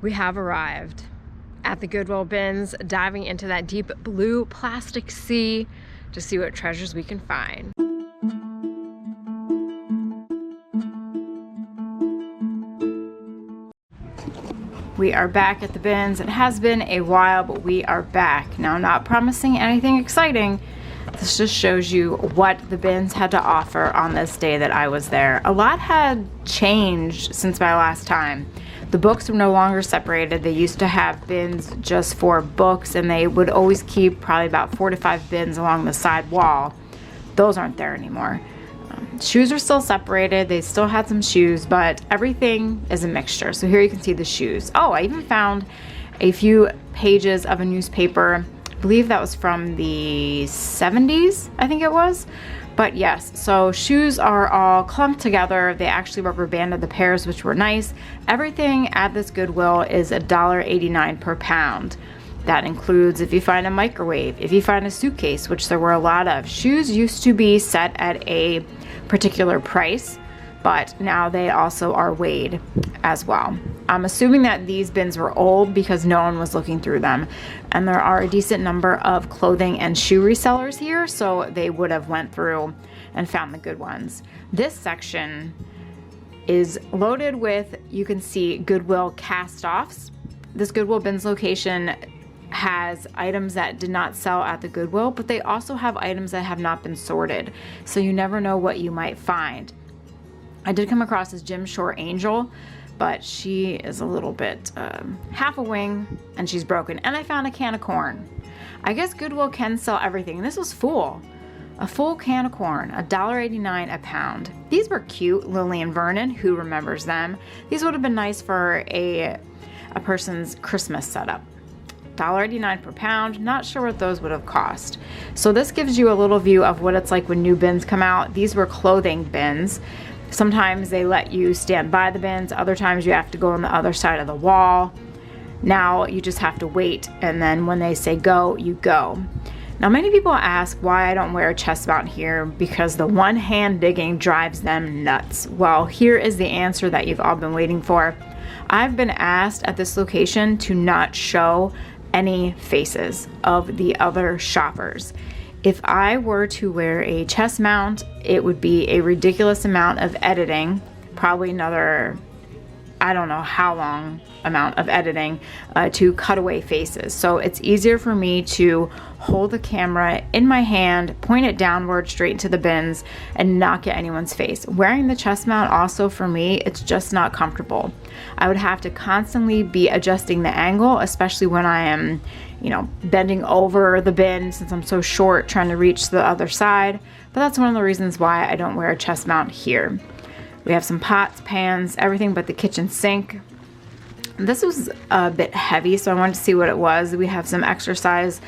We have arrived at the Goodwill bins, diving into that deep blue plastic sea to see what treasures we can find. We are back at the bins. It has been a while, but we are back. Now, not promising anything exciting. This just shows you what the bins had to offer on this day that I was there. A lot had changed since my last time. The books were no longer separated. They used to have bins just for books, and they would always keep probably about 4 to 5 bins along the side wall. Those aren't there anymore. Shoes are still separated. They still had some shoes, but everything is a mixture. So here you can see the shoes. Oh, I even found a few pages of a newspaper. I believe that was from the 70s, I think it was. But yes, so shoes are all clumped together. They actually rubber banded the pairs, which were nice. Everything at this Goodwill is $1.89 per pound. That includes if you find a microwave, if you find a suitcase, which there were a lot of. Shoes used to be set at a particular price, but now they also are weighed as well. I'm assuming that these bins were old because no one was looking through them. And there are a decent number of clothing and shoe resellers here, so they would have went through and found the good ones. This section is loaded with, you can see, Goodwill cast-offs. This Goodwill bins location has items that did not sell at the Goodwill, but they also have items that have not been sorted, so you never know what you might find. I did come across this Jim Shore Angel, but she is a little bit half a wing and she's broken. And I found a can of corn. I guess Goodwill can sell everything. This was full. A full can of corn, $1.89 a pound. These were cute. Lily and Vernon, who remembers them? These would have been nice for a person's Christmas setup. $1.89 per pound. Not sure what those would have cost. So this gives you a little view of what it's like when new bins come out. These were clothing bins. Sometimes they let you stand by the bins. Other times you have to go on the other side of the wall. Now you just have to wait, and then when they say go, you go. Now many people ask why I don't wear a chest mount here, because the one hand digging drives them nuts. Well, here is the answer that you've all been waiting for. I've been asked at this location to not show any faces of the other shoppers. If I were to wear a chest mount, it would be a ridiculous amount of editing, probably another, I don't know how long amount of editing to cut away faces. So it's easier for me to hold the camera in my hand, point it downward straight into the bins, and not get anyone's face. Wearing the chest mount also, for me, it's just not comfortable. I would have to constantly be adjusting the angle, especially when I am, bending over the bin since I'm so short trying to reach the other side. But that's one of the reasons why I don't wear a chest mount here. We have some pots, pans, everything but the kitchen sink. This was a bit heavy, so I wanted to see what it was. We have some exercise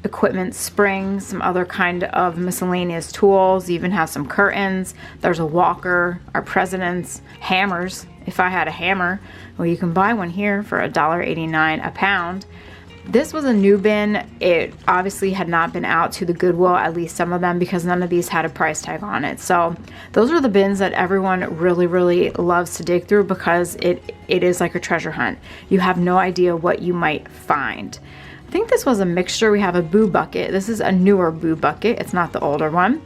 equipment, springs, some other kind of miscellaneous tools. You even have some curtains. There's a walker, our president's hammers. If I had a hammer, well, you can buy one here for $1.89 a pound. This was a new bin. It obviously had not been out to the Goodwill, at least some of them, because none of these had a price tag on it. So those are the bins that everyone really, really loves to dig through, because it is like a treasure hunt. You have no idea what you might find. I think this was a mixture. We have a boo bucket. This is a newer boo bucket. It's not the older one.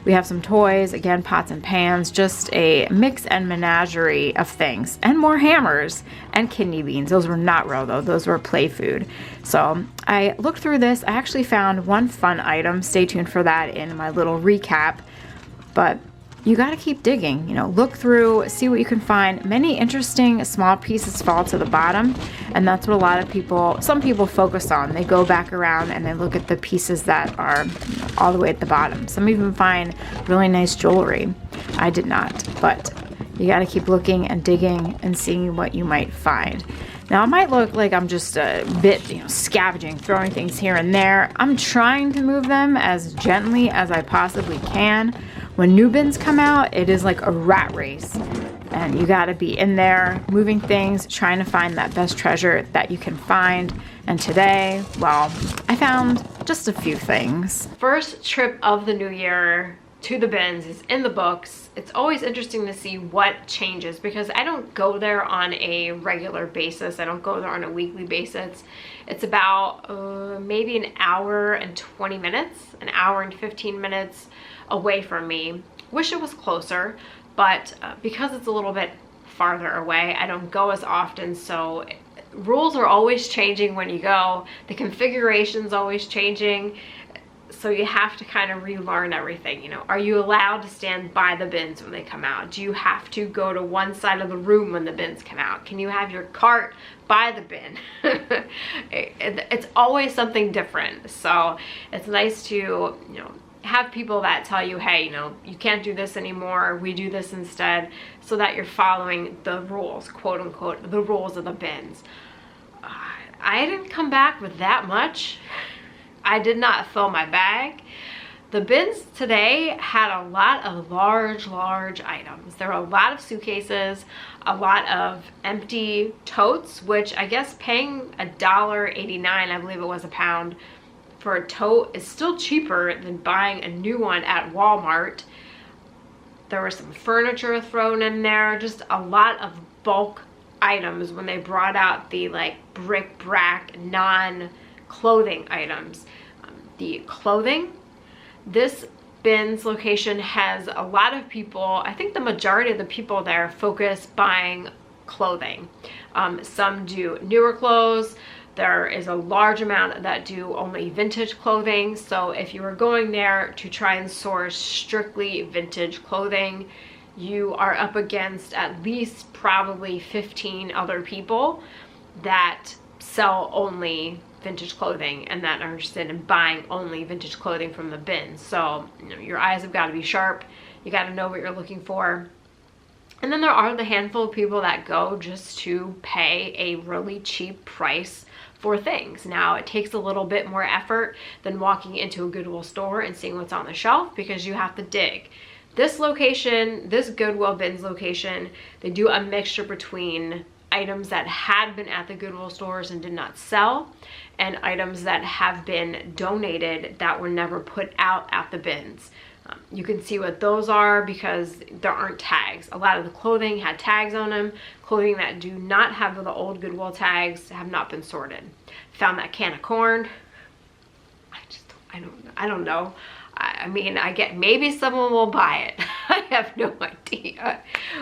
We have some toys, again, pots and pans, just a mix and menagerie of things, and more hammers and kidney beans. Those were not real though, those were play food. So I looked through this. I actually found one fun item. Stay tuned for that in my little recap. But you got to keep digging, look through, see what you can find. Many interesting small pieces fall to the bottom, and that's what a lot of some people focus on. They go back around and they look at the pieces that are all the way at the bottom. Some even find really nice jewelry. I did not, but you got to keep looking and digging and seeing what you might find. Now, it might look like I'm just a bit, scavenging, throwing things here and there. I'm trying to move them as gently as I possibly can. When new bins come out, it is like a rat race, and you got to be in there moving things, trying to find that best treasure that you can find. And today, well, I found just a few things. First trip of the new year, to the bins is in the books. It's always interesting to see what changes because I don't go there on a regular basis. I don't go there on a weekly basis. It's about maybe an hour and 20 minutes, an hour and 15 minutes away from me. Wish it was closer, but because it's a little bit farther away, I don't go as often, so rules are always changing when you go. The configuration's always changing. So you have to kind of relearn everything, you know. Are you allowed to stand by the bins when they come out? Do you have to go to one side of the room when the bins come out? Can you have your cart by the bin? It's always something different. So it's nice to, you know, have people that tell you, hey, you know, you can't do this anymore. We do this instead, so that you're following the rules, quote unquote, the rules of the bins. I didn't come back with that much. I did not fill my bag. The bins today had a lot of large items. There were a lot of suitcases, a lot of empty totes, which I guess paying $1.89, I believe it was a pound, for a tote is still cheaper than buying a new one at Walmart. There was some furniture thrown in there, just a lot of bulk items when they brought out the like bric-a-brac non-clothing items. The clothing, this bins location has a lot of people, I think the majority of the people there focus buying clothing. Some do newer clothes. There is a large amount that do only vintage clothing. So if you are going there to try and source strictly vintage clothing, you are up against at least probably 15 other people that sell only vintage clothing and that are interested in buying only vintage clothing from the bin. So, you know, your eyes have got to be sharp. You got to know what you're looking for. And then there are the handful of people that go just to pay a really cheap price for things. Now, it takes a little bit more effort than walking into a Goodwill store and seeing what's on the shelf because you have to dig. This location, this Goodwill bins location, they do a mixture between items that had been at the Goodwill stores and did not sell, and items that have been donated that were never put out at the bins. You can see what those are because there aren't tags. A lot of the clothing had tags on them. Clothing that do not have the old Goodwill tags have not been sorted. Found that can of corn. I don't know. I mean, I get maybe someone will buy it. I have no idea.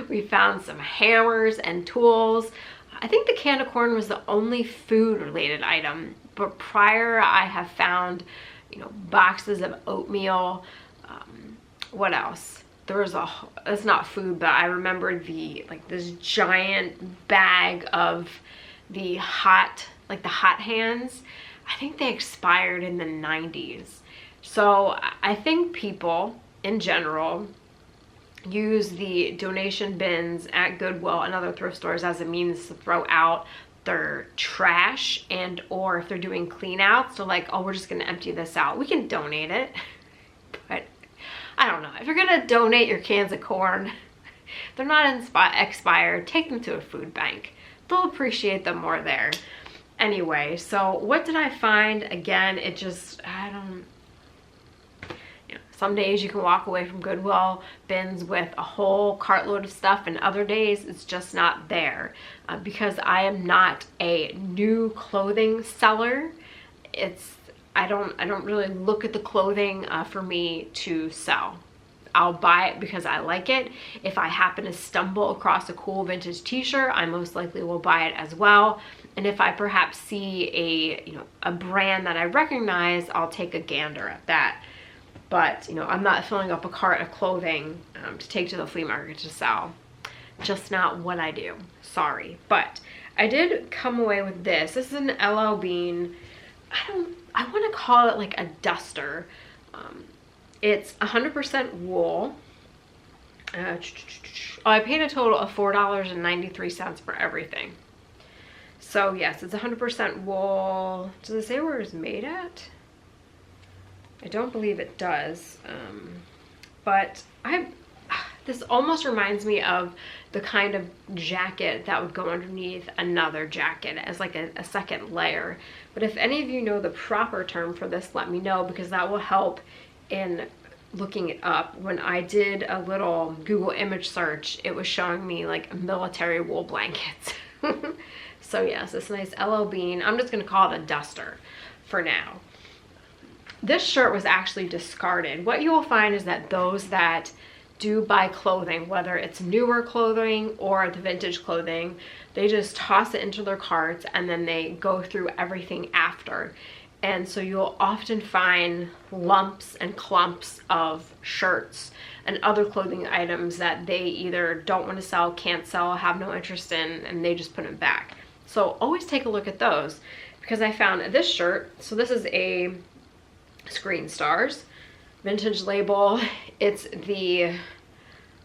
We found some hammers and tools. I think the can of corn was the only food related item, but prior I have found, you know, boxes of oatmeal. What else? There was it's not food, but I remember this giant bag of the hot hands. I think they expired in the 90s. So I think people in general use the donation bins at Goodwill and other thrift stores as a means to throw out their trash, and or if they're doing clean out, so like, oh, we're just gonna empty this out. We can donate it, but I don't know. If you're gonna donate your cans of corn, they're not expired, take them to a food bank. They'll appreciate them more there. Anyway, so what did I find? Again, it just, some days you can walk away from Goodwill bins with a whole cartload of stuff, and other days it's just not there. Because I am not a new clothing seller, I don't really look at the clothing for me to sell. I'll buy it because I like it. If I happen to stumble across a cool vintage t-shirt, I most likely will buy it as well. And if I perhaps see a brand that I recognize, I'll take a gander at that. But, I'm not filling up a cart of clothing to take to the flea market to sell. Just not what I do. Sorry. But I did come away with this. This is an LL Bean. I want to call it like a duster. It's 100% wool. I paid a total of $4.93 for everything. So yes, it's 100% wool. Does it say where it's made at? I don't believe it does, but this almost reminds me of the kind of jacket that would go underneath another jacket as like a second layer. But if any of you know the proper term for this, let me know, because that will help in looking it up, when I did a little Google image search, it was showing me like military wool blankets. So yes, this nice LL Bean. I'm just gonna call it a duster for now. This shirt was actually discarded. What you will find is that those that do buy clothing, whether it's newer clothing or the vintage clothing, they just toss it into their carts and then they go through everything after. And so you'll often find lumps and clumps of shirts and other clothing items that they either don't want to sell, can't sell, have no interest in, and they just put them back. So always take a look at those, because I found this shirt. So this is a Screen Stars vintage label. It's the,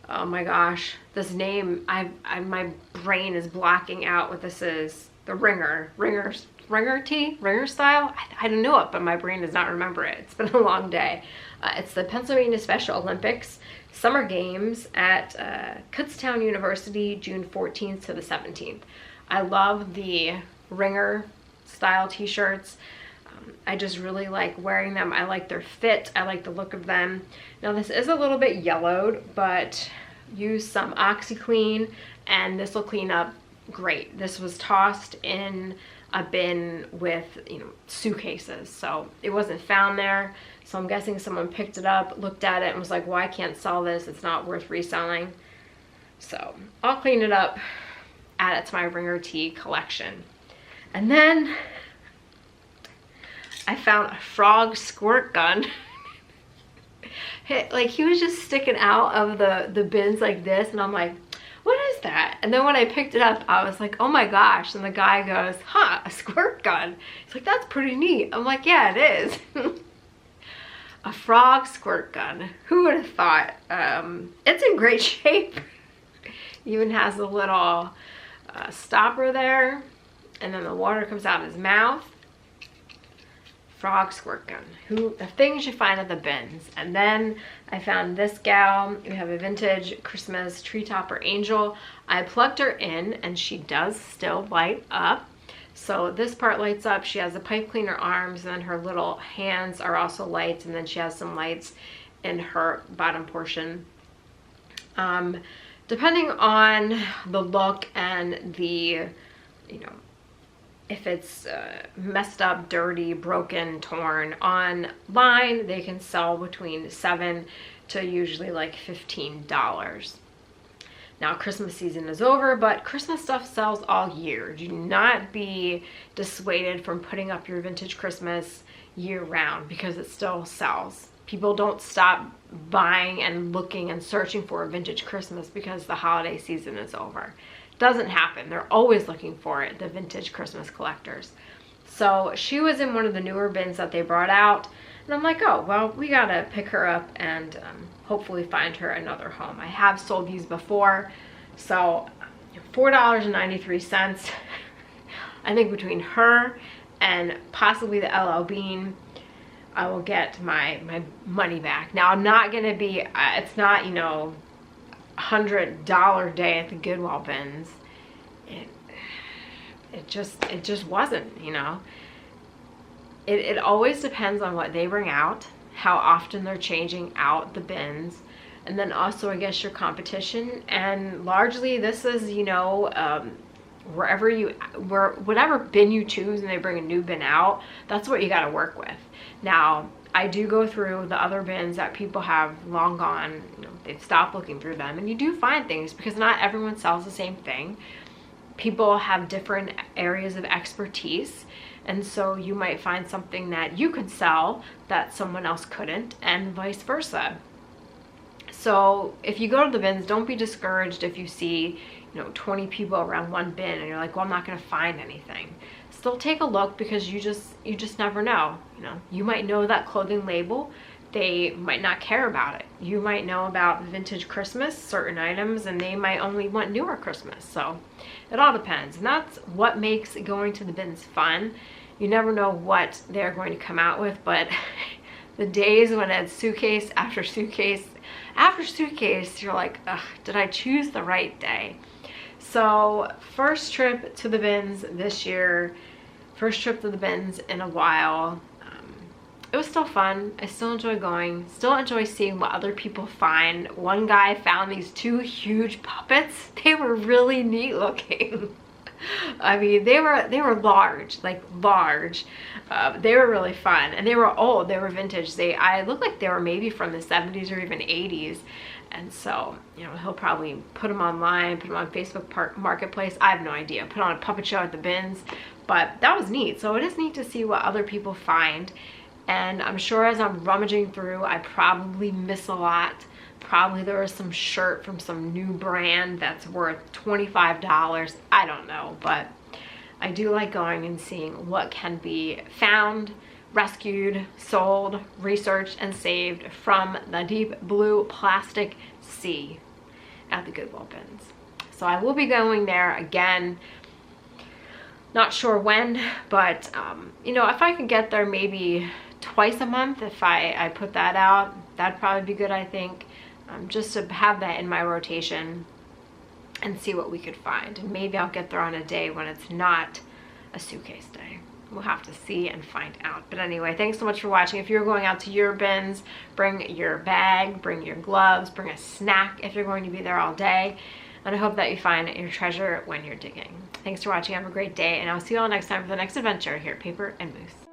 oh my gosh, this name, my brain is blocking out what this is. The Ringer tee, Ringer style. I don't know it, but my brain does not remember it. It's been a long day. It's the Pennsylvania Special Olympics Summer Games at Kutztown University, June 14th to the 17th. I love the Ringer style t-shirts. I just really like wearing them. I like their fit. I like the look of them. Now this is a little bit yellowed, but use some OxyClean and this will clean up great. This was tossed in a bin with, you know, suitcases, so it wasn't found there. So I'm guessing someone picked it up, looked at it, and was like, well, I can't sell this. It's not worth reselling. So I'll clean it up, add it to my Ringer tee collection. And then I found a frog squirt gun. Like, he was just sticking out of the bins like this, and I'm like, what is that? And then when I picked it up, I was like, oh my gosh. And the guy goes, huh, a squirt gun. He's like, that's pretty neat. I'm like, yeah, it is. A frog squirt gun. Who would have thought? It's in great shape. Even has a little stopper there, and then the water comes out of his mouth. Frog squirt gun. The things you find at the bins. And then I found this gal. We have a vintage Christmas tree topper angel. I plugged her in and she does still light up. So this part lights up. She has a pipe cleaner arms, and then her little hands are also lights, and then she has some lights in her bottom portion. Depending on the look and the, you know, if it's messed up, dirty, broken, torn, online they can sell between $7 to usually like $15. Now Christmas season is over, but Christmas stuff sells all year. Do not be dissuaded from putting up your vintage Christmas year round, because it still sells. People don't stop buying and looking and searching for a vintage Christmas because the holiday season is over. Doesn't happen. They're always looking for it, the vintage Christmas collectors. So she was in one of the newer bins that they brought out, and I'm like, oh, well, we gotta pick her up and hopefully find her another home. I have sold these before, so $4.93. I think between her and possibly the LL Bean, I will get my money back. Now I'm not gonna be, it's not, you know, $100 day at the Goodwill bins. It just wasn't, you know. It always depends on what they bring out, how often they're changing out the bins, and then also I guess your competition. And largely this is, you know, whatever bin you choose and they bring a new bin out, that's what you got to work with. Now I do go through the other bins that people have long gone, you know, they've stopped looking through them, and you do find things, because not everyone sells the same thing. People have different areas of expertise, and so you might find something that you could sell that someone else couldn't, and vice versa. So if you go to the bins, don't be discouraged if you see, you know, 20 people around one bin and you're like, well, I'm not going to find anything. Still take a look, because you just never know. You know, you might know that clothing label, they might not care about it. You might know about vintage Christmas, certain items, and they might only want newer Christmas. So it all depends, and that's what makes going to the bins fun. You never know what they're going to come out with, but the days when it's suitcase after suitcase after suitcase, you're like, ugh, did I choose the right day? So first trip to the bins this year, first trip to the bins in a while. it was still fun. I still enjoy going, still enjoy seeing what other people find. One guy found these 2 huge puppets. They were really neat looking. I mean, they were large, like large. They were really fun, and they were old. They were vintage. I look like they were maybe from the 70s or even 80s. And so, you know, he'll probably put them online, put them on Facebook Marketplace. I have no idea. Put on a puppet show at the bins. But that was neat. So it is neat to see what other people find. And I'm sure as I'm rummaging through, I probably miss a lot. Probably there was some shirt from some new brand that's worth $25. I don't know, but I do like going and seeing what can be found, rescued, sold, researched, and saved from the deep blue plastic sea at the Goodwill bins. So I will be going there again. Not sure when, but you know, if I could get there maybe twice a month, if I put that out, that'd probably be good, I think. Just to have that in my rotation and see what we could find. And maybe I'll get there on a day when it's not a suitcase day. We'll have to see and find out. But anyway, thanks so much for watching. If you're going out to your bins, bring your bag, bring your gloves, bring a snack if you're going to be there all day. And I hope that you find your treasure when you're digging. Thanks for watching. Have a great day, and I'll see you all next time for the next adventure here at Paper and Moose.